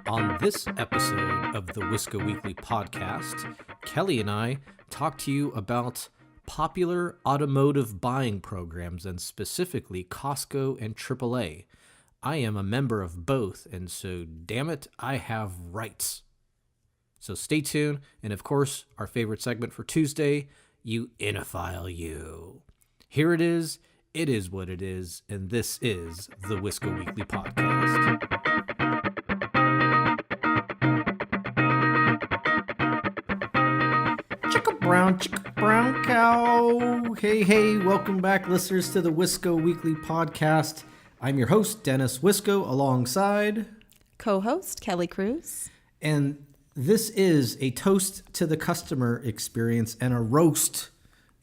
On this episode of the Wisco Weekly podcast, Kelly and I talk to you about popular automotive buying programs and specifically Costco and AAA. I am a member of both, and so damn it, I have rights. So stay tuned, and of course, our favorite segment for Tuesday, You Inophile You. Here it is what it is, and this is the Wisco Weekly podcast. Chicka brown cow. Hey, welcome back, listeners, to the Wisco Weekly podcast. I'm your host, Dennis Wisco, alongside co-host Kelly Cruz. And this is a toast to the customer experience and a roast.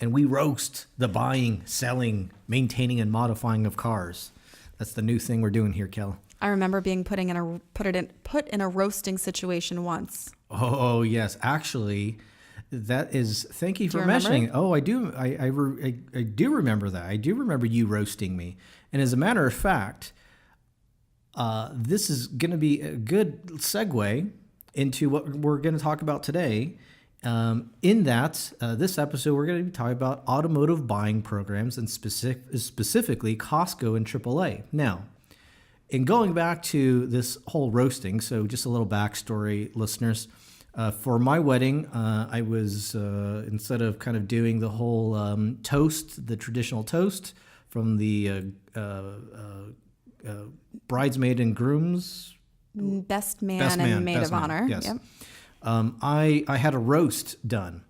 And we roast the buying, selling, maintaining, and modifying of cars. That's the new thing we're doing here, Kel. I remember being put in a roasting situation once. Oh yes, actually, that is. Thank you for remember mentioning. it? Oh, I do. I do remember that. I do remember you roasting me. And as a matter of fact, this is going to be a good segue into what we're going to talk about today. In that, this episode, we're going to be talking about automotive buying programs and specifically Costco and AAA. Now, in going back to this whole roasting, so just a little backstory, listeners. For my wedding, I was, instead of kind of doing the whole toast, the traditional toast from the bridesmaid and groom's Best man and maid of honor. Yes. Yep. I had a roast done.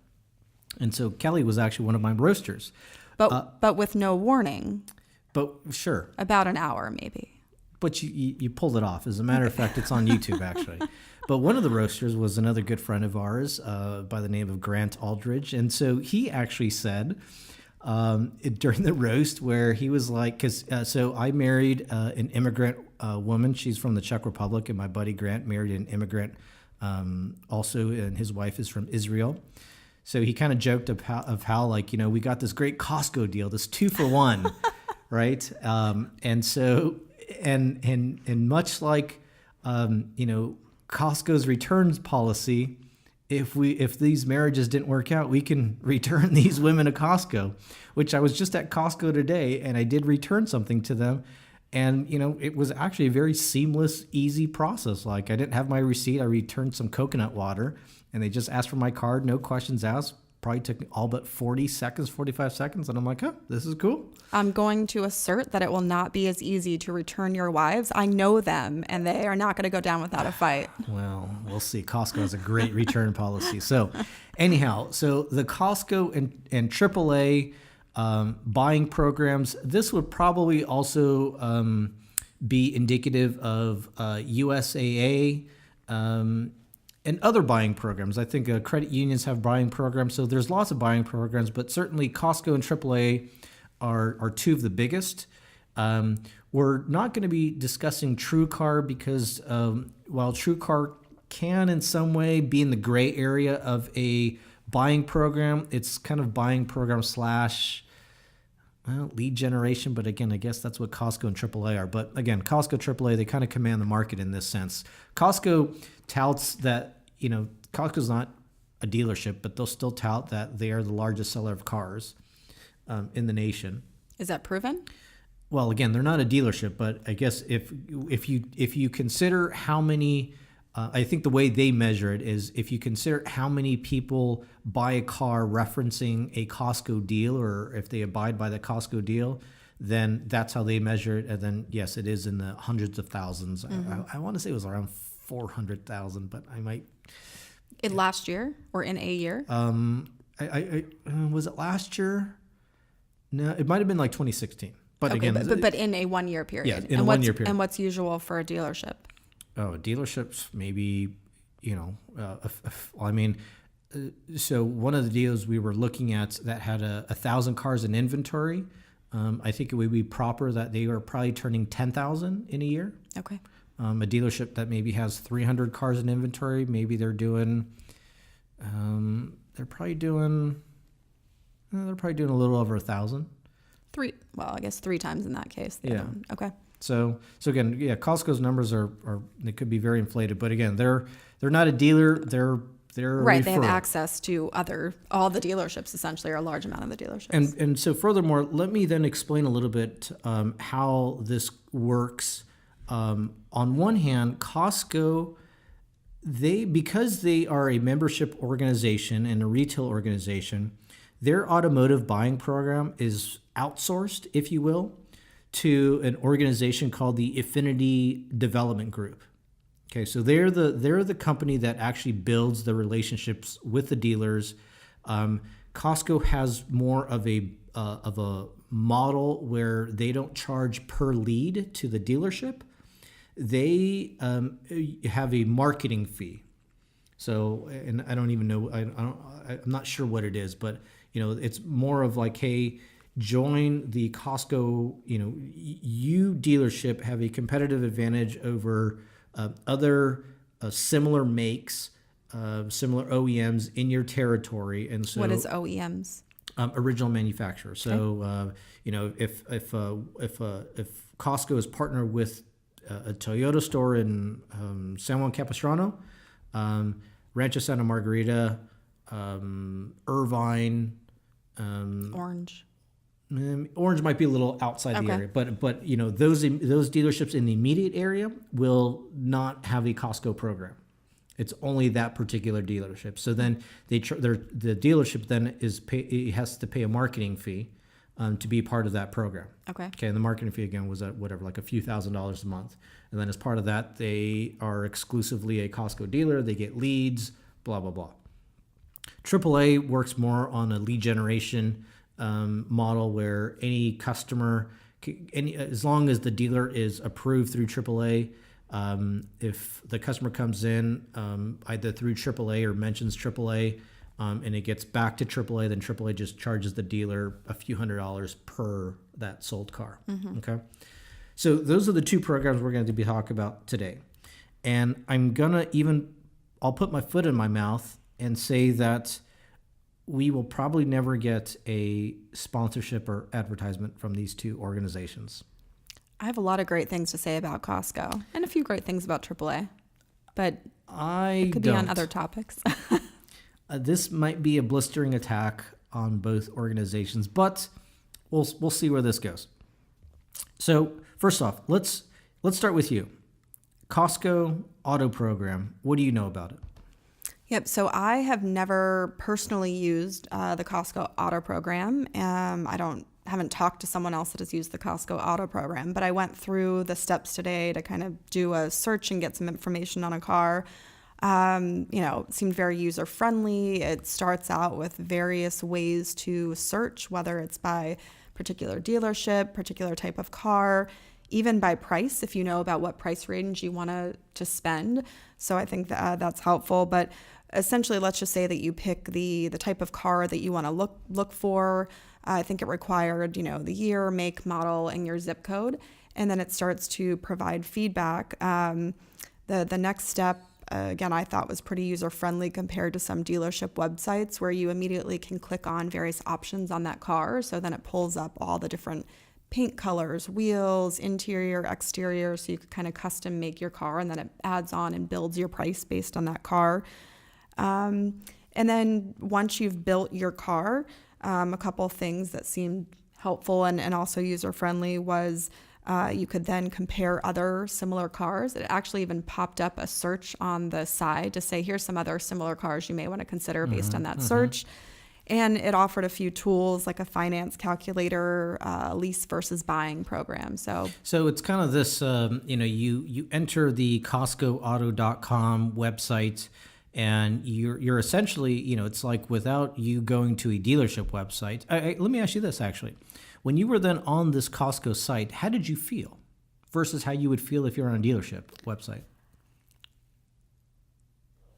And so Kelly was actually one of my roasters. But with no warning. But sure. About an hour, maybe. But you pulled it off. As a matter of fact, it's on YouTube, actually. But one of the roasters was another good friend of ours by the name of Grant Aldridge. And so he actually said during the roast where he was like, so I married an immigrant woman. She's from the Czech Republic, and my buddy Grant married an immigrant also, and his wife is from Israel. So he kind of joked of how like, we got this great Costco deal, this 2-for-1, right? And so, and much like, Costco's returns policy, if these marriages didn't work out, we can return these women to Costco, which I was just at Costco today, and I did return something to them. And, it was actually a very seamless, easy process. Like, I didn't have my receipt. I returned some coconut water, and they just asked for my card. No questions asked. Probably took all but 45 seconds. And I'm like, this is cool. I'm going to assert that it will not be as easy to return your wives. I know them, and they are not going to go down without a fight. Well, we'll see. Costco has a great return policy. So anyhow, the Costco and AAA buying programs, this would probably also be indicative of USAA and other buying programs. I think credit unions have buying programs, so there's lots of buying programs, but certainly Costco and AAA are two of the biggest. We're not going to be discussing TrueCar because while TrueCar can in some way be in the gray area of a buying program, it's kind of buying program / lead generation, but again, I guess that's what Costco and AAA are. But again, Costco, AAA, they kind of command the market in this sense. Costco touts that, Costco's not a dealership, but they'll still tout that they are the largest seller of cars in the nation. Is that proven? Well, again, they're not a dealership, but I guess if you consider how many, I think the way they measure it is if you consider how many people buy a car referencing a Costco deal, or if they abide by the Costco deal, then that's how they measure it. And then, yes, it is in the hundreds of thousands. Mm-hmm. I want to say it was around 400,000, but I might. In last year or in a year? I was it last year? No, it might have been like 2016. But okay, again, but in a 1 year period. Yeah, in a 1 year period. And what's usual for a dealership? Oh, dealerships, maybe, so one of the deals we were looking at that had 1,000 cars in inventory, I think it would be proper that they are probably turning 10,000 in a year. Okay. A dealership that maybe has 300 cars in inventory, maybe they're doing, they're probably doing a little over 1,000. I guess 3 times in that case. Yeah. Okay. So again, yeah, Costco's numbers are they could be very inflated, but again, they're not a dealer. They're a Right. They have referral. access to all the dealerships, essentially, or a large amount of the dealerships. And so furthermore, let me then explain a little bit how this works. On one hand, Costco, because they are a membership organization and a retail organization, their automotive buying program is outsourced, if you will, to an organization called the Affinity Development Group. Okay, so they're the company that actually builds the relationships with the dealers. Costco has more of a model where they don't charge per lead to the dealership. They have a marketing fee. So, and I don't even know. I'm not sure what it is, but it's more of like, hey, join the Costco. You dealership have a competitive advantage over other similar makes, similar OEMs in your territory. And so, what is OEMs? Original manufacturer. So, if Costco is partnered with a Toyota store in San Juan Capistrano, Rancho Santa Margarita, Irvine, Orange. Orange might be a little outside the area, but those dealerships in the immediate area will not have a Costco program. It's only that particular dealership. So then the dealership then has to pay a marketing fee to be part of that program. Okay. And the marketing fee again was at whatever, like a few $1,000s a month. And then as part of that, they are exclusively a Costco dealer. They get leads, blah, blah, blah. AAA works more on a lead generation model where any customer, as long as the dealer is approved through AAA, if the customer comes in either through AAA or mentions AAA, and it gets back to AAA, then AAA just charges the dealer a few $100s per that sold car. Mm-hmm. Okay, so those are the two programs we're going to be talking about today, and I'll put my foot in my mouth and say that we will probably never get a sponsorship or advertisement from these two organizations. I have a lot of great things to say about Costco and a few great things about AAA, but it could be on other topics. This might be a blistering attack on both organizations, but we'll see where this goes. So first off, let's start with you. Costco Auto Program. What do you know about it? Yep. So I have never personally used the Costco Auto Program. Haven't talked to someone else that has used the Costco Auto Program, but I went through the steps today to kind of do a search and get some information on a car. It seemed very user friendly. It starts out with various ways to search, whether it's by particular dealership, particular type of car, even by price, if you know about what price range you want to spend. So I think that's helpful. But essentially, let's just say that you pick the type of car that you want to look for. I think it required, the year, make, model, and your zip code. And then it starts to provide feedback. The next step, again, I thought was pretty user-friendly compared to some dealership websites where you immediately can click on various options on that car. So then it pulls up all the different paint colors, wheels, interior, exterior, so you could kind of custom make your car, and then it adds on and builds your price based on that car. And then once you've built your car, a couple of things that seemed helpful and also user-friendly was you could then compare other similar cars. It actually even popped up a search on the side to say, here's some other similar cars you may want to consider based on that search. And it offered a few tools like a finance calculator, lease versus buying program. So it's kind of this, you enter the CostcoAuto.com website, and you're essentially, it's like without you going to a dealership website. Let me ask you this, actually. When you were then on this Costco site, how did you feel versus how you would feel if you're on a dealership website?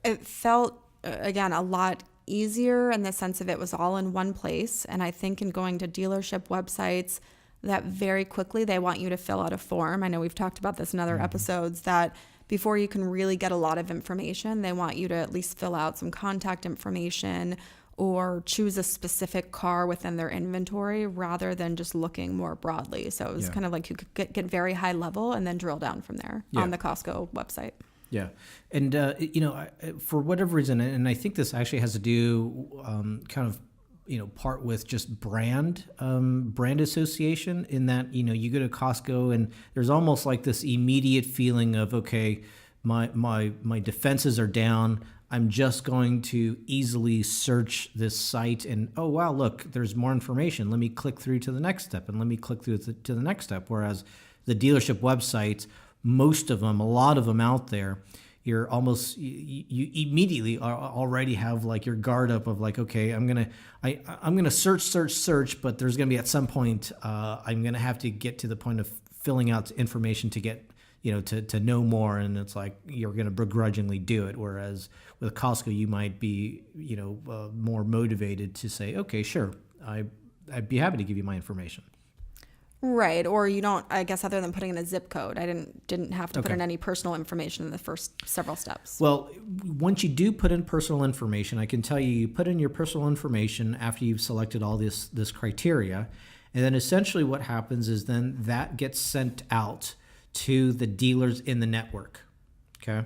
It felt, again, a lot easier in the sense of it was all in one place. And I think in going to dealership websites, that very quickly they want you to fill out a form. I know we've talked about this in other episodes, that before you can really get a lot of information, they want you to at least fill out some contact information or choose a specific car within their inventory rather than just looking more broadly. So it was kind of like you could get very high level and then drill down from there on the Costco website. Yeah. And, for whatever reason, and I think this actually has to do kind of, part with just brand association, in that, you go to Costco and there's almost like this immediate feeling of, okay, my defenses are down. I'm just going to easily search this site and, oh, wow, look, there's more information. Let me click through to the next step, and let me click through to the next step. Whereas the dealership websites, most of them, a lot of them out there, you're almost, you immediately already have like your guard up of like, okay, I'm gonna search, but there's gonna be at some point I'm gonna have to get to the point of filling out information to get to know more, and it's like you're gonna begrudgingly do it. Whereas with Costco, you might be more motivated to say, okay, sure, I'd be happy to give you my information. Right. Or you don't, I guess, other than putting in a zip code, I didn't have to put Okay. in any personal information in the first several steps. Well, once you do put in personal information, I can tell you put in your personal information after you've selected all this criteria, and then essentially what happens is then that gets sent out to the dealers in the network. Okay.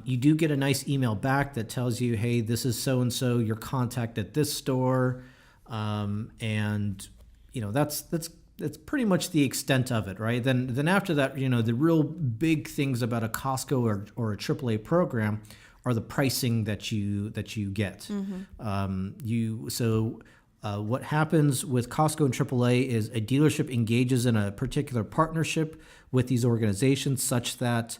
You do get a nice email back that tells you, hey, this is so and so, your contact at this store, and that's pretty much the extent of it, right? Then after that, the real big things about a Costco or a AAA program are the pricing that you get. What happens with Costco and AAA is a dealership engages in a particular partnership with these organizations, such that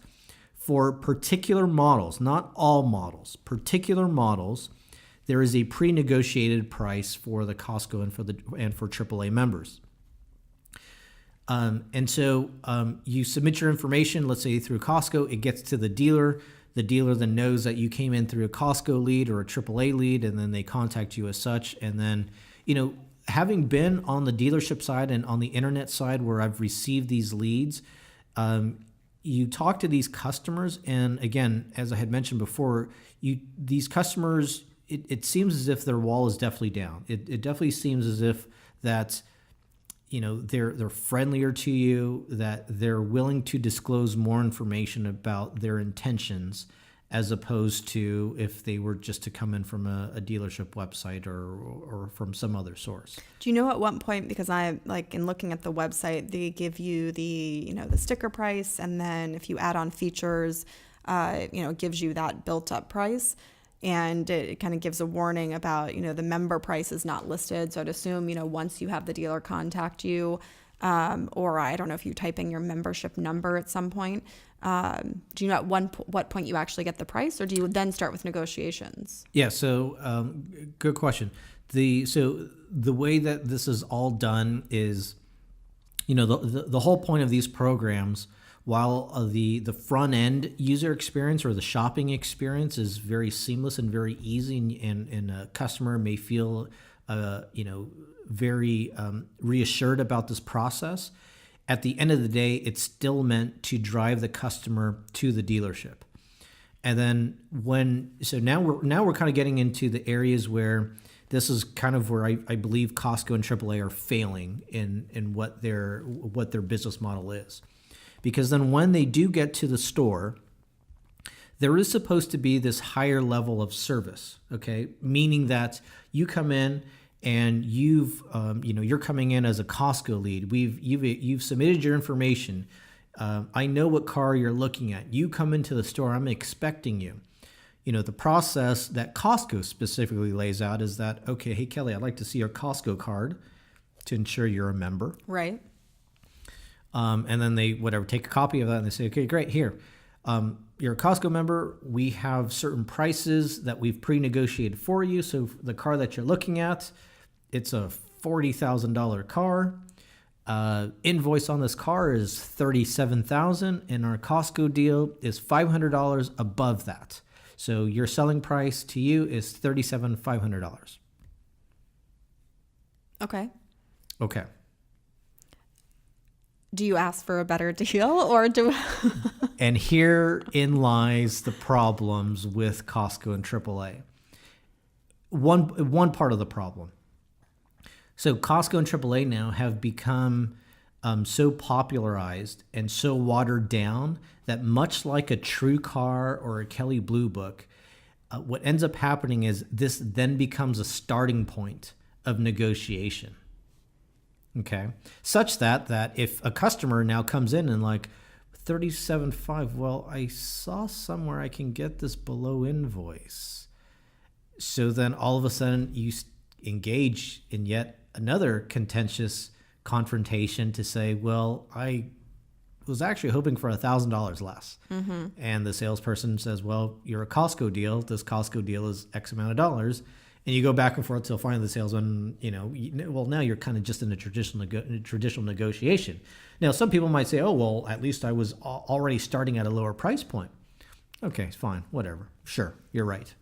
for particular models, not all models, particular models, there is a pre-negotiated price for the Costco and for AAA members. You submit your information, let's say through Costco, it gets to the dealer. The dealer then knows that you came in through a Costco lead or a AAA lead, and then they contact you as such. And then, having been on the dealership side and on the internet side where I've received these leads, you talk to these customers. And again, as I had mentioned before, these customers, it seems as if their wall is definitely down. It definitely seems as if that they're friendlier to you, that they're willing to disclose more information about their intentions, as opposed to if they were just to come in from a dealership website or from some other source. Do you know at what point, because I like in looking at the website, they give you the sticker price, and then if you add on features, it gives you that built up price. And it kind of gives a warning about, the member price is not listed. So I'd assume, once you have the dealer contact you, or I don't know if you type in your membership number at some point, do you know at what point you actually get the price, or do you then start with negotiations? Yeah, so good question. So the way that this is all done is, the whole point of these programs, while the front end user experience or the shopping experience is very seamless and very easy, and a customer may feel very reassured about this process, at the end of the day, it's still meant to drive the customer to the dealership. And then now we're kind of getting into the areas where this is kind of where I believe Costco and AAA are failing in what their business model is. Because then when they do get to the store, there is supposed to be this higher level of service, okay? Meaning that you come in and you're coming in as a Costco lead. You've submitted your information. I know what car you're looking at. You come into the store, I'm expecting you. The process that Costco specifically lays out is that, okay, hey, Kelly, I'd like to see your Costco card to ensure you're a member. Right. And then they take a copy of that and they say, okay, great, here. You're a Costco member. We have certain prices that we've pre-negotiated for you. So the car that you're looking at, it's a $40,000 car. Invoice on this car is $37,000, and our Costco deal is $500 above that. So your selling price to you is $37,500. Okay. Okay. Do you ask for a better deal, or do? And herein lies the problems with Costco and AAA. one part of the problem. So Costco and AAA now have become so popularized and so watered down that much like a True Car or a Kelley Blue Book, what ends up happening is this then becomes a starting point of negotiation. Okay, such that if a customer now comes in and like 37.5, well, I saw somewhere I can get this below invoice. So then all of a sudden you engage in yet another contentious confrontation to say, well, I was actually hoping for $1,000 less. Mm-hmm. And the salesperson says, well, you're a Costco deal. This Costco deal is X amount of dollars. And you go back and forth till finally the salesman, well, now you're kind of just in a traditional negotiation. Now, some people might say, oh, well, at least I was already starting at a lower price point. Okay, fine, whatever. Sure, you're right.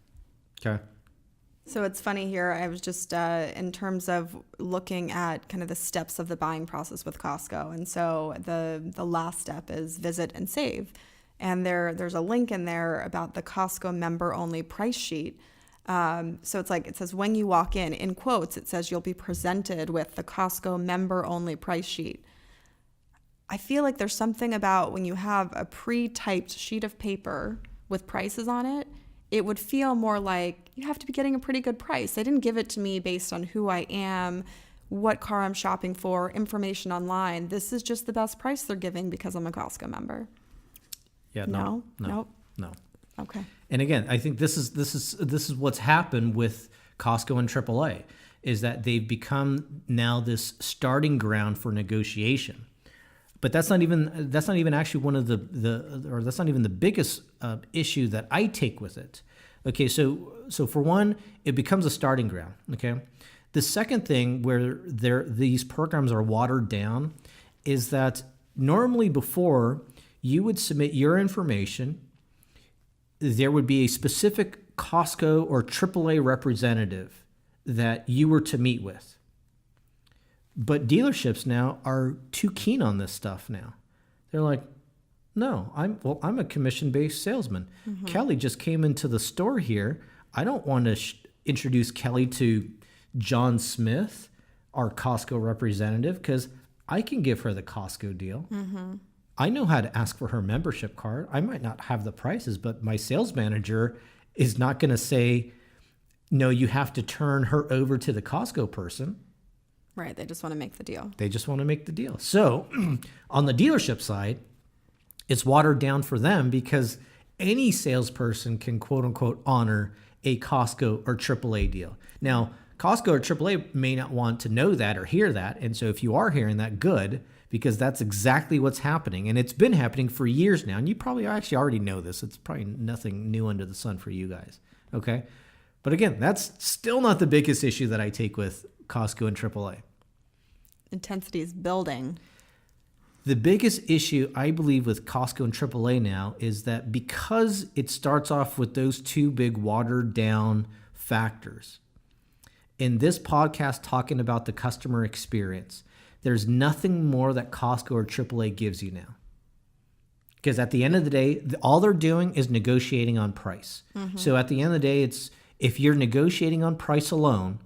Okay. So it's funny here. I was just in terms of looking at kind of the steps of the buying process with Costco. And so the last step is visit and save. And there's a link in there about the Costco member only price sheet. So it's like, it says when you walk in quotes, it says you'll be presented with the Costco member only price sheet. I feel like there's something about when you have a pre-typed sheet of paper with prices on it, it would feel more like you have to be getting a pretty good price. They didn't give it to me based on who I am, what car I'm shopping for, information online. This is just the best price they're giving because I'm a Costco member. Yeah, No. Okay. And again, I think this is what's happened with Costco and AAA, is that they've become now this starting ground for negotiation. But that's not even actually one of that's not even the biggest issue that I take with it. Okay, so for one, it becomes a starting ground. Okay, the second thing where these programs are watered down is that normally before you would submit your information, there would be a specific Costco or AAA representative that you were to meet with. But dealerships now are too keen on this stuff now. They're like, no, I'm a commission-based salesman. Mm-hmm. Kelly just came into the store here. I don't want to introduce Kelly to John Smith, our Costco representative, because I can give her the Costco deal. Mm-hmm. I know how to ask for her membership card. I might not have the prices, but my sales manager is not going to say, no, you have to turn her over to the Costco person. Right. They just want to make the deal. They just want to make the deal. So on the dealership side, it's watered down for them because any salesperson can, quote unquote, honor a Costco or AAA deal. Now, Costco or AAA may not want to know that or hear that. And so if you are hearing that, good, because that's exactly what's happening. And it's been happening for years now. And you probably actually already know this. It's probably nothing new under the sun for you guys. Okay. But again, that's still not the biggest issue that I take with Costco and AAA. Intensity is building. The biggest issue, I believe, with Costco and AAA now is that because it starts off with those two big watered down factors, in this podcast talking about the customer experience, there's nothing more that Costco or AAA gives you now. Because at the end of the day, all they're doing is negotiating on price. Mm-hmm. So at the end of the day, it's if you're negotiating on price alone,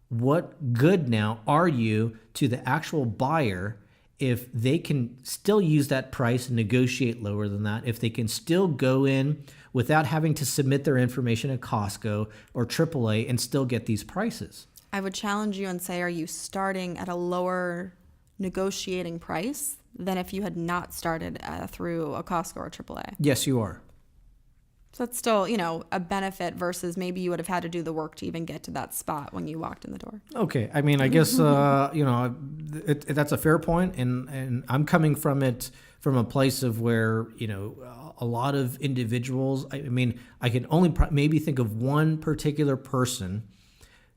what good now are you to the actual buyer if they can still use that price and negotiate lower than that, if they can still go in without having to submit their information at Costco or AAA and still get these prices? I would challenge you and say, are you starting at a lower negotiating price than if you had not started through a Costco or AAA? Yes, you are. So that's still, a benefit versus maybe you would have had to do the work to even get to that spot when you walked in the door. Okay. I mean, I guess, that's a fair point. And I'm coming from it from a place of where, a lot of individuals, I mean, I can only maybe think of one particular person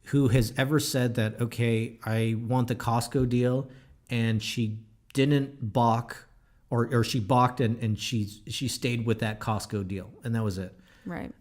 who has ever said that, okay, I want the Costco deal, and she didn't balk, or she balked and she stayed with that Costco deal, and that was it. Right.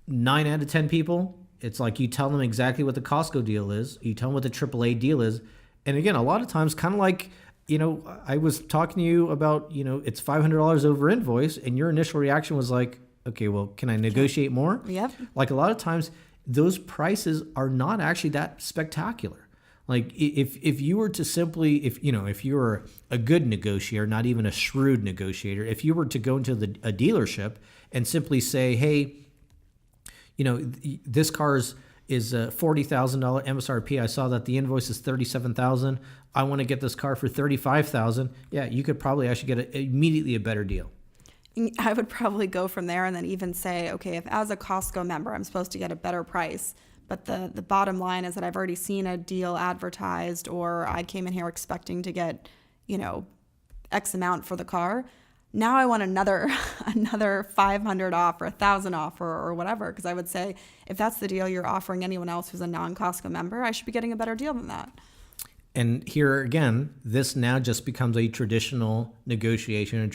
9 out of 10 people, it's like you tell them exactly what the Costco deal is, you tell them what the AAA deal is, and again, a lot of times, kind of like, I was talking to you about, it's $500 over invoice, and your initial reaction was like, okay, well, can I negotiate more? Yep. Like a lot of times, those prices are not actually that spectacular. Like if you were to simply, if you were a good negotiator, not even a shrewd negotiator, if you were to go into a dealership and simply say, hey, this car is $40,000 MSRP. I saw that the invoice is $37,000. I want to get this car for $35,000. Yeah, you could probably actually get immediately a better deal. I would probably go from there and then even say, okay, if as a Costco member, I'm supposed to get a better price, but the bottom line is that I've already seen a deal advertised, or I came in here expecting to get, X amount for the car. Now I want another 500 off or 1,000 off or whatever, because I would say if that's the deal you're offering anyone else who's a non-Costco member, I should be getting a better deal than that. And here again, this now just becomes a traditional negotiation and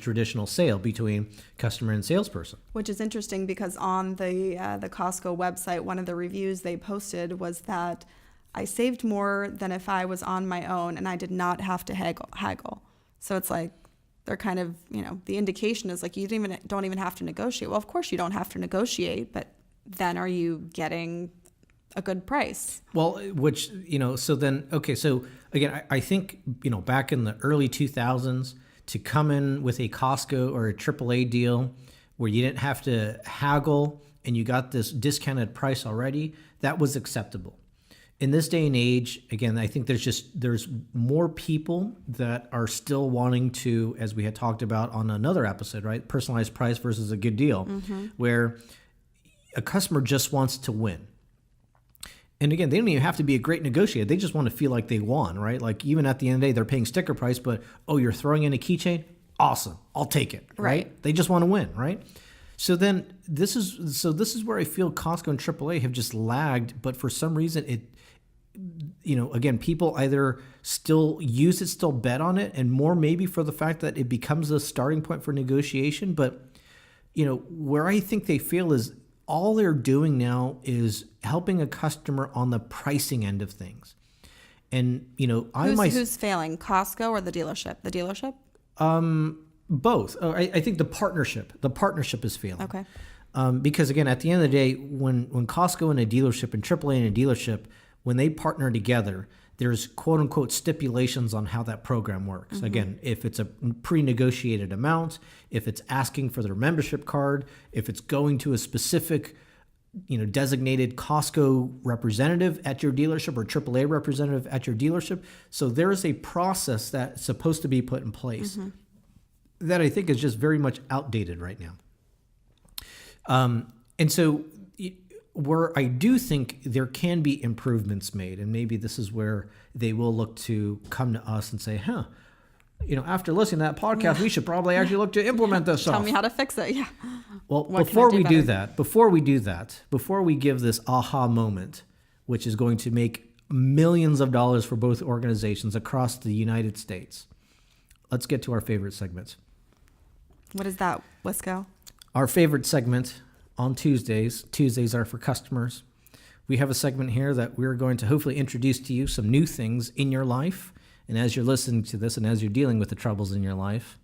traditional sale between customer and salesperson. Which is interesting because on the Costco website, one of the reviews they posted was that I saved more than if I was on my own and I did not have to haggle. So it's like they're kind of, the indication is like you don't even have to negotiate. Well, of course you don't have to negotiate, but then are you getting a good price? Well, so then, okay, so again, I think, back in the early 2000s, to come in with a Costco or a AAA deal where you didn't have to haggle and you got this discounted price already, that was acceptable. In this day and age, again, I think there's more people that are still wanting to, as we had talked about on another episode, right? Personalized price versus a good deal, where a customer just wants to win. And again, they don't even have to be a great negotiator. They just want to feel like they won, right? Like even at the end of the day, they're paying sticker price, but you're throwing in a keychain? Awesome. I'll take it, right? They just want to win, right? So then this is where I feel Costco and AAA have just lagged, but for some reason again, people either still bet on it, and more maybe for the fact that it becomes a starting point for negotiation. But, where I think they fail is all they're doing now is helping a customer on the pricing end of things. And, who's failing, Costco or the dealership? The dealership? Both. I think the partnership is failing. Okay. Because again, at the end of the day, when Costco and a dealership and AAA and a dealership, when they partner together, there's quote unquote stipulations on how that program works. Mm-hmm. Again, if it's a pre-negotiated amount, if it's asking for their membership card, if it's going to a specific, designated Costco representative at your dealership or AAA representative at your dealership. So there is a process that's supposed to be put in place that I think is just very much outdated right now. And so where I do think there can be improvements made, and maybe this is where they will look to come to us and say, after listening to that podcast, we should probably actually look to implement this stuff. Tell me how to fix it. Yeah. Well, before we do that, before we give this aha moment, which is going to make millions of dollars for both organizations across the United States, let's get to our favorite segment. What is that, Wisco? Our favorite segment on Tuesdays. Tuesdays are for customers. We have a segment here that we're going to hopefully introduce to you some new things in your life. And as you're listening to this and as you're dealing with the troubles in your life,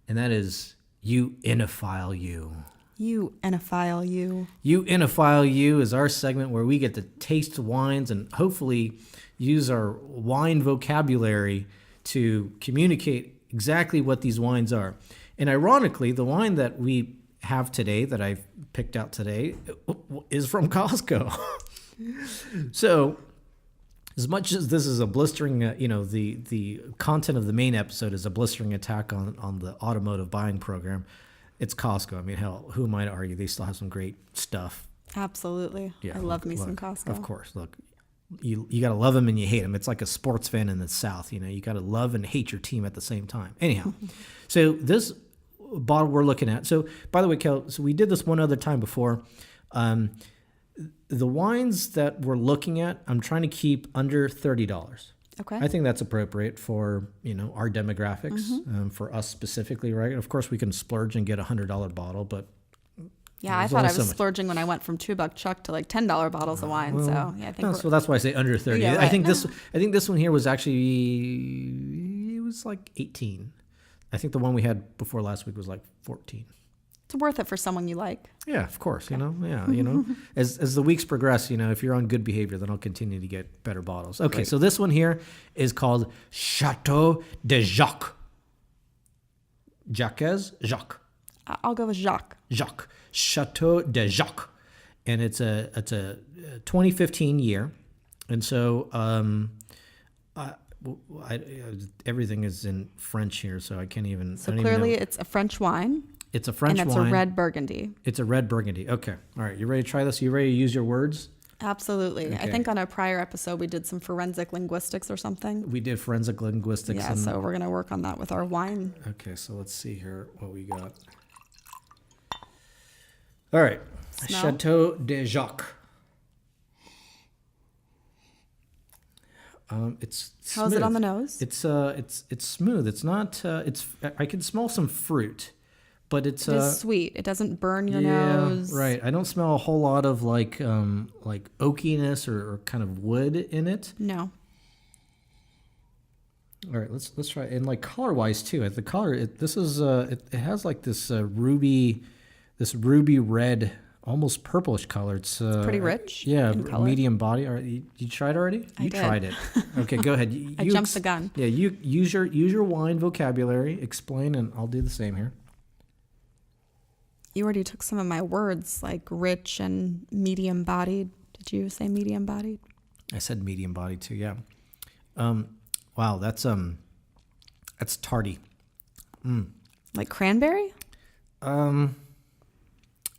and that is You Inophile You. You Inophile You. You Inophile You is our segment where we get to taste wines and hopefully use our wine vocabulary to communicate exactly what these wines are. And ironically, the wine that we have today, that I've picked out today, is from Costco. So as much as this is a blistering, the content of the main episode is a blistering attack on the automotive buying program, it's Costco. I mean, hell, who am I to argue? They still have some great stuff. Absolutely. Yeah, I love me some Costco. Of course. Look, you got to love them and you hate them. It's like a sports fan in the South. You got to love and hate your team at the same time. Anyhow, so this bottle we're looking at. So, by the way, Kel, so we did this one other time before. The wines that we're looking at, I'm trying to keep under $30. Okay. I think that's appropriate for, our demographics, for us specifically, right? Of course, we can splurge and get a $100 bottle, but yeah, I thought I was splurging when I went from $2 Chuck to like $10 bottles of wine. Well, so yeah, I think so that's why I say under 30. Yeah, right. I think this one here was actually, it was like 18. I think the one we had before last week was like 14. It's worth it for someone you like. Yeah, of course. As the weeks progress, if you're on good behavior, then I'll continue to get better bottles. Okay, so this one here is called Chateau de Jacques. Jacques. I'll go with Jacques. Chateau de Jacques, and it's a 2015 year, and so everything is in French here, so I can't even. So clearly, it's a French wine. It's a French wine. And it's a red Burgundy. It's a red Burgundy. Okay, all right. You ready to try this? You ready to use your words? Absolutely. Okay. I think on a prior episode we did some forensic linguistics or something. We did forensic linguistics. Yeah, so we're going to work on that with our wine. Okay, so let's see here what we got. All right. Smell? Chateau de Jacques. It's smooth. How's it on the nose? It's smooth. It's not I can smell some fruit, but it's It is sweet. It doesn't burn your nose. Right. I don't smell a whole lot of like oakiness or kind of wood in it. No. All right, let's try it. And like color wise too. The color it has like this ruby red, almost purplish color. It's pretty rich. Yeah, in color. medium body. All right, you tried already? I You did. tried it. Okay, go ahead. I jumped the gun. Yeah, you use your wine vocabulary. Explain, and I'll do the same here. You already took some of my words, like rich and medium bodied. Did you say medium bodied? I said medium body too. Yeah. Wow, that's tardy. Like cranberry? I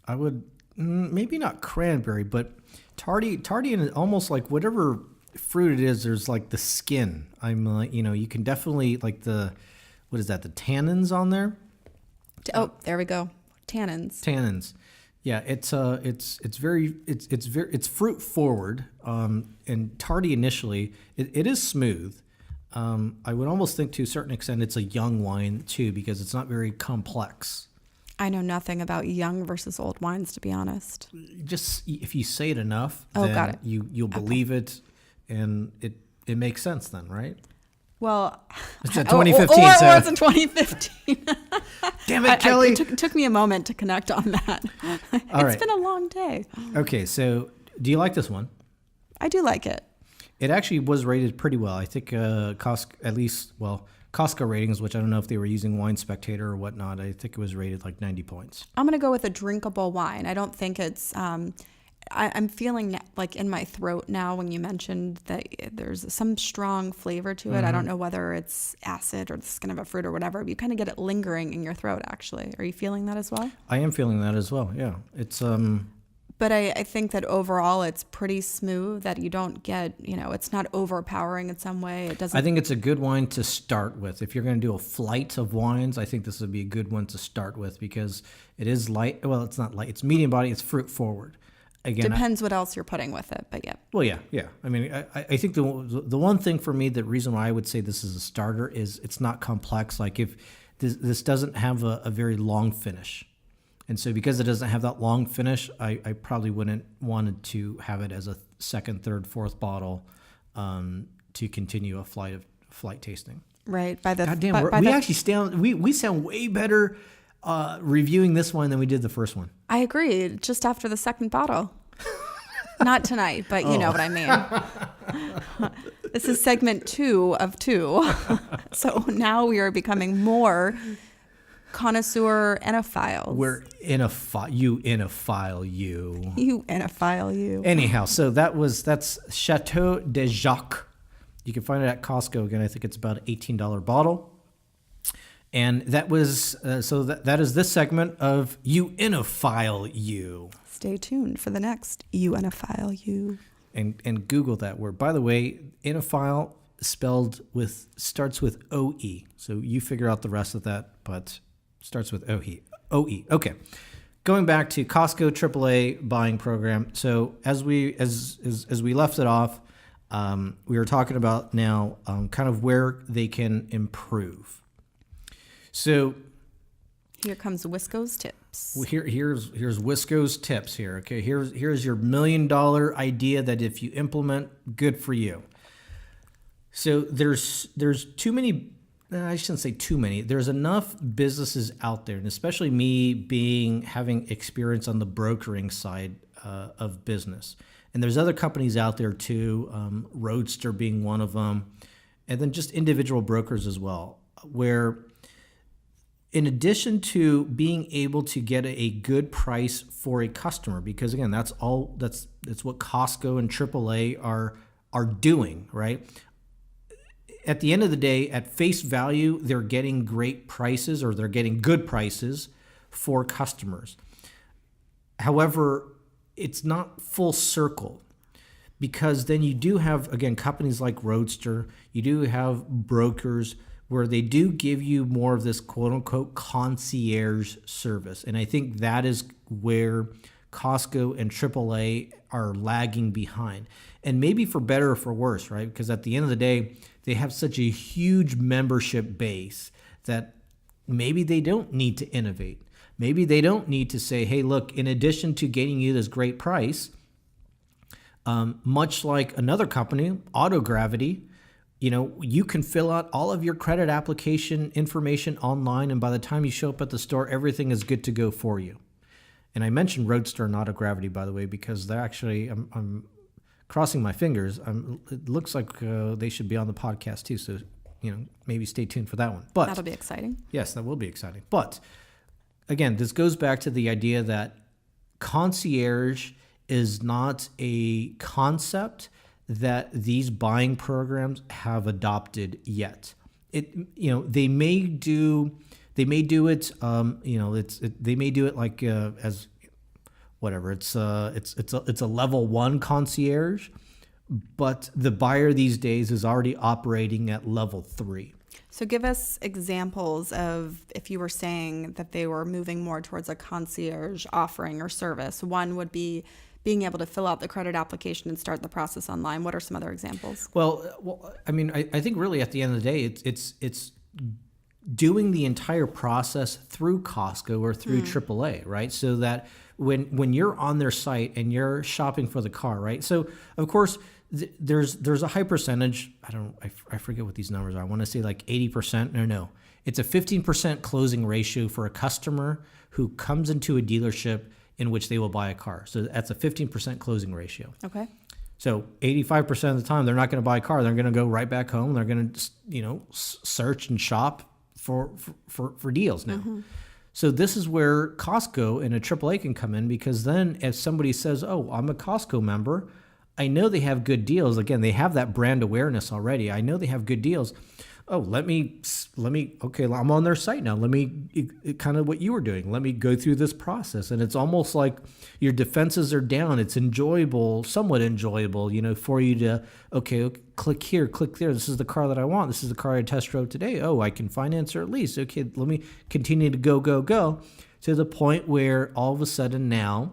would maybe not cranberry, but tardy, and almost like whatever fruit it is. There's like the skin. You can definitely like what is that? The tannins on there. Oh, there we go. Tannins. Yeah, it's fruit forward, and tardy initially. It is smooth. I would almost think to a certain extent it's a young wine too, because it's not very complex. I know nothing about young versus old wines, to be honest. Just if you say it enough, Oh, then got it. You'll believe it, and it makes sense then, right? Well, It's at 2015, or so it's in 2015. damn it, Kelly. It took me a moment to connect on that. All It's right. been a long day. Okay, so do you like this one? I do like it. It actually was rated pretty well. I think Costco ratings, which I don't know if they were using Wine Spectator or whatnot. I think it was rated like 90 points. I'm going to go with a drinkable wine. I don't think it's... I'm feeling like in my throat now when you mentioned that there's some strong flavor to it. Mm-hmm. I don't know whether it's acid or the skin of a fruit or whatever, but you kind of get it lingering in your throat, actually. Are you feeling that as well? I am feeling that as well, yeah. It's... But I think that overall it's pretty smooth, that you don't get, it's not overpowering in some way. It doesn't. I think it's a good wine to start with. If you're going to do a flight of wines, I think this would be a good one to start with, because it is light. Well, it's not light. It's medium body. It's fruit forward. Again, Depends what else you're putting with it, but yeah. Well, yeah. I mean, I think the one thing for me, the reason why I would say this is a starter is it's not complex. Like if this doesn't have a very long finish. And so because it doesn't have that long finish, I probably wouldn't wanted to have it as a second, third, fourth bottle to continue a flight tasting. Right. By the Goddamn, we sound way better reviewing this one than we did the first one. I agree. Just after the second bottle. Not tonight, but you know what I mean. This is segment 2 of 2. So now we are becoming more connoisseur enophiles. We're you enophile, you. You enophile, you. Anyhow, so that's Chateau de Jacques. You can find it at Costco. Again, I think it's about an $18 bottle. And that was, that is this segment of You Enophile You. Stay tuned for the next You Enophile You. And Google that word. By the way, enophile starts with O-E. So you figure out the rest of that, but starts with O-E. O-E. Okay. Going back to Costco AAA buying program. So as we left it off, we were talking about now kind of where they can improve. So here comes Wisco's tips. Here's Wisco's tips here. Okay, here's your $1 million idea that if you implement, good for you. So there's too many I shouldn't say too many. There's enough businesses out there, and especially me having experience on the brokering side of business. And there's other companies out there too, Roadster being one of them, and then just individual brokers as well, where in addition to being able to get a good price for a customer, because again, that's what Costco and AAA are doing, right? At the end of the day, at face value, they're getting great prices, or they're getting good prices for customers. However, it's not full circle, because then you do have, again, companies like Roadster, you do have brokers where they do give you more of this quote unquote concierge service. And I think that is where Costco and AAA are lagging behind. And maybe for better or for worse, right? Because at the end of the day, they have such a huge membership base that maybe they don't need to innovate. Maybe they don't need to say, hey, look, in addition to getting you this great price, much like another company, Autogravity, you can fill out all of your credit application information online, and by the time you show up at the store, everything is good to go for you. And I mentioned Roadster and Autogravity, by the way, because they're actually, I'm crossing my fingers. It looks like they should be on the podcast too, so maybe stay tuned for that one. But that'll be exciting. Yes, that will be exciting. But again, this goes back to the idea that concierge is not a concept that these buying programs have adopted yet. They may do it. They may do it like as whatever. It's a level 1 concierge, but the buyer these days is already operating at level 3. So give us examples of, if you were saying that they were moving more towards a concierge offering or service. One would be being able to fill out the credit application and start the process online. What are some other examples? Well, I mean, I think really at the end of the day, it's doing the entire process through Costco or through AAA, right? So that when you're on their site and you're shopping for the car, right? So of course, there's a high percentage. I forget what these numbers are. I want to say like 80%. No. It's a 15% closing ratio for a customer who comes into a dealership in which they will buy a car. So that's a 15% closing ratio. Okay. So 85% of the time, they're not going to buy a car. They're going to go right back home. They're going to, search and shop for deals now. Mm-hmm. So this is where Costco and a AAA can come in, because then if somebody says, oh, I'm a Costco member, I know they have good deals. Again, they have that brand awareness already. I know they have good deals. Oh, let me, okay, I'm on their site now. Let me, kind of what you were doing. Let me go through this process. And it's almost like your defenses are down. It's enjoyable, somewhat enjoyable, for you to, okay, click here, click there. This is the car that I want. This is the car I test drove today. Oh, I can finance or at least. Okay, let me continue to go to the point where all of a sudden now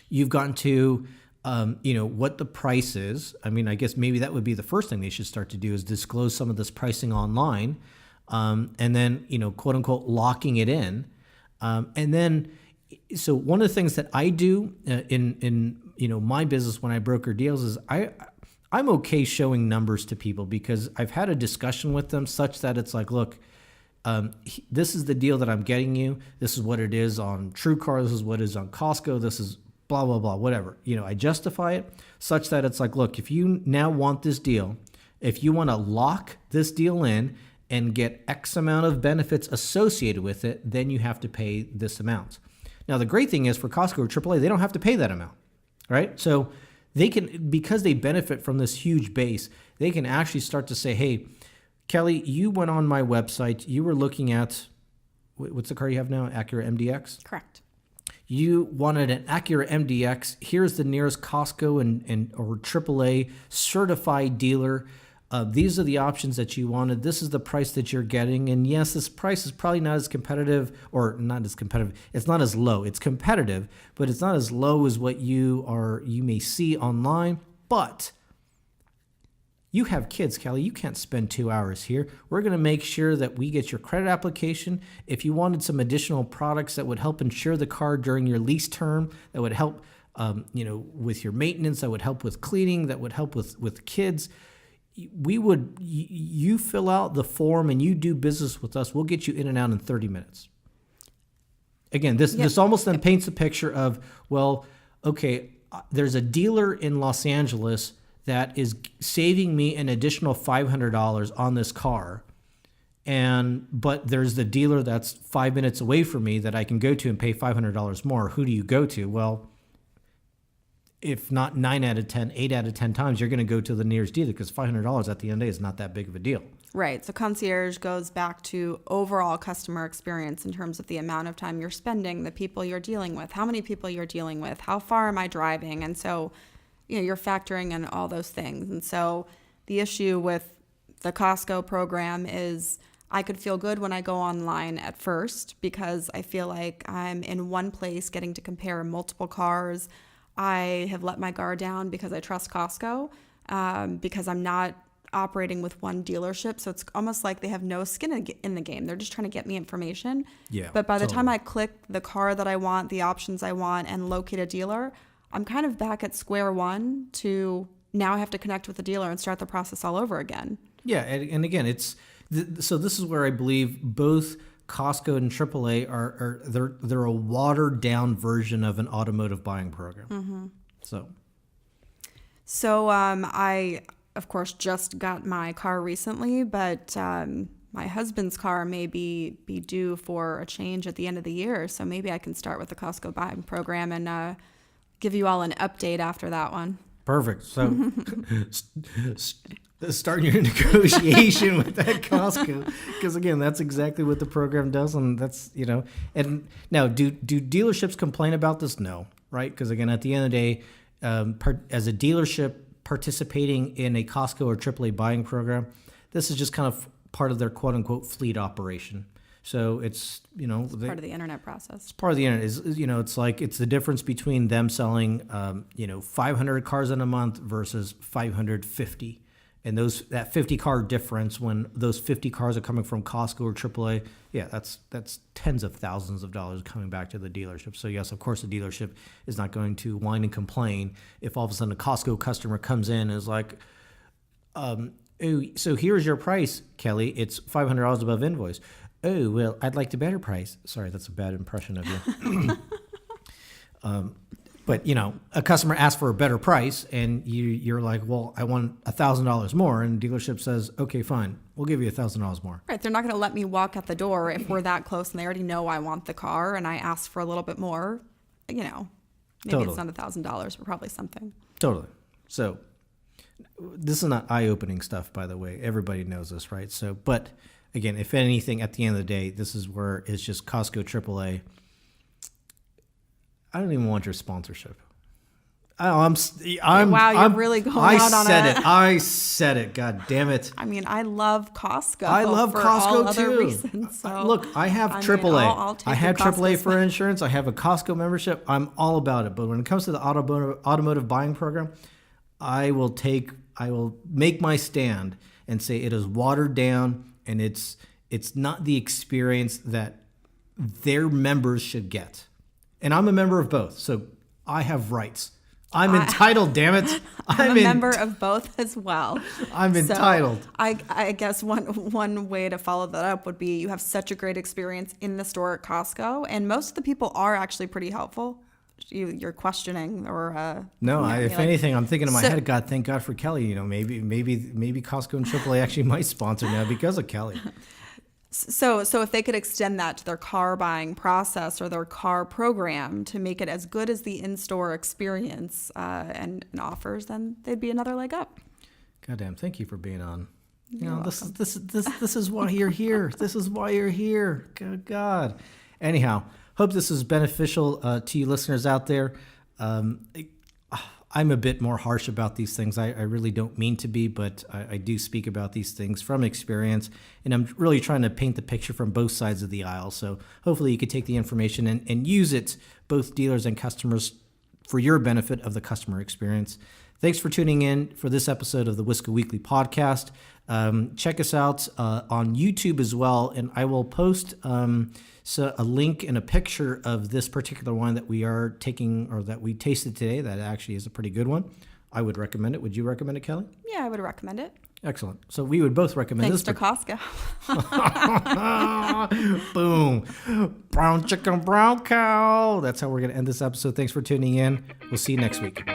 you've gotten to, what the price is. I mean, I guess maybe that would be the first thing they should start to do, is disclose some of this pricing online, and then, quote unquote, locking it in. And then, so one of the things that I do in my business when I broker deals is I'm okay showing numbers to people, because I've had a discussion with them such that it's like, look, this is the deal that I'm getting you. This is what it is on TrueCar. This is what it is on Costco. This is blah, blah, blah, whatever. I justify it such that it's like, look, if you now want this deal, if you want to lock this deal in and get X amount of benefits associated with it, then you have to pay this amount. Now, the great thing is for Costco or AAA, they don't have to pay that amount, right? So they can, because they benefit from this huge base, they can actually start to say, hey, Kelly, you went on my website, you were looking at, what's the car you have now? Acura MDX? Correct. You wanted an Acura MDX. Here's the nearest Costco and or AAA certified dealer. These are the options that you wanted. This is the price that you're getting. And yes, this price is probably not as competitive, or not as competitive. It's not as low. It's competitive, but it's not as low as what you may see online. But you have kids, Kelly. You can't spend 2 hours here. We're going to make sure that we get your credit application. If you wanted some additional products that would help insure the car during your lease term, that would help, with your maintenance, that would help with cleaning, that would help with kids, you fill out the form and you do business with us, we'll get you in and out in 30 minutes. Again, this almost then paints a picture of, well, okay, there's a dealer in Los Angeles that is saving me an additional $500 on this car. But there's the dealer that's 5 minutes away from me that I can go to and pay $500 more. Who do you go to? Well, if not 9 out of 10, 8 out of 10 times, you're going to go to the nearest dealer because $500 at the end of the day is not that big of a deal. Right. So concierge goes back to overall customer experience in terms of the amount of time you're spending, the people you're dealing with, how many people you're dealing with, how far am I driving? And so, you're factoring in all those things. And so the issue with the Costco program is I could feel good when I go online at first because I feel like I'm in one place getting to compare multiple cars. I have let my guard down because I trust Costco, because I'm not operating with one dealership. So it's almost like they have no skin in the game. They're just trying to get me information. Yeah. But by the time I click the car that I want, the options I want, and locate a dealer, I'm kind of back at square one to now I have to connect with the dealer and start the process all over again. Yeah. And again, so this is where I believe both Costco and AAA they're a watered down version of an automotive buying program. Mm-hmm. So I of course just got my car recently, but my husband's car may be due for a change at the end of the year. So maybe I can start with the Costco buying program and give you all an update after that one. Perfect. So start your negotiation with that Costco, because again, that's exactly what the program does, and that's And now, do dealerships complain about this? No, right? Because again, at the end of the day, as a dealership participating in a Costco or AAA buying program, this is just kind of part of their quote unquote fleet operation. So it's part of the internet process. It's part of the internet. It's the difference between them selling 500 cars in a month versus 550. And that 50 car difference, when those 50 cars are coming from Costco or AAA, that's tens of thousands of dollars coming back to the dealership. So yes, of course, the dealership is not going to whine and complain if all of a sudden a Costco customer comes in and is like, "Oh, so here's your price, Kelly. It's $500 above invoice." "Oh, well, I'd like the better price." Sorry, that's a bad impression of you. But a customer asks for a better price, and you're like, "Well, I want $1,000 more," and the dealership says, "Okay, fine, we'll give you $1,000 more." Right? They're not going to let me walk out the door if we're that close, and they already know I want the car, and I ask for a little bit more. Maybe Totally. It's not $1,000, but probably something. Totally. So this is not eye-opening stuff, by the way. Everybody knows this, right? So, but again, if anything, at the end of the day, this is where it's just Costco AAA. I don't even want your sponsorship. Wow, you're really going out on it. I said it. God damn it. I mean, I love Costco. I love for Costco all other too. reasons, so, Look, I have AAA. I'll take I have your AAA Costco for insurance. I have a Costco membership. I'm all about it. But when it comes to the automotive buying program, I will make my stand and say it is watered down, and it's not the experience that their members should get. And I'm a member of both, so I have rights. I'm entitled, damn it. I'm a member of both as well. I'm entitled. I guess one way to follow that up would be you have such a great experience in the store at Costco, and most of the people are actually pretty helpful. You're questioning or no, if anything, I'm thinking in my head, God, thank God for Kelly. Maybe Costco and AAA actually might sponsor now because of Kelly. So if they could extend that to their car buying process or their car program to make it as good as the in-store experience and offers, then they'd be another leg up. Goddamn! Thank you for being on. This is why you're here. This is why you're here. Good God. Anyhow, hope this is beneficial to you listeners out there. I'm a bit more harsh about these things. I really don't mean to be, but I do speak about these things from experience, and I'm really trying to paint the picture from both sides of the aisle. So hopefully you could take the information and use it, both dealers and customers, for your benefit of the customer experience. Thanks for tuning in for this episode of the Wisco Weekly podcast. Check us out on YouTube as well, and I will post a link and a picture of this particular one that we are taking, or that we tasted today. That actually is a pretty good one. I would recommend it. Would you recommend it, Kelly? Yeah, I would recommend it. Excellent. So we would both recommend Thanks this. to Costco. Boom. Brown chicken, brown cow. That's how we're going to end this episode. Thanks for tuning in. We'll see you next week.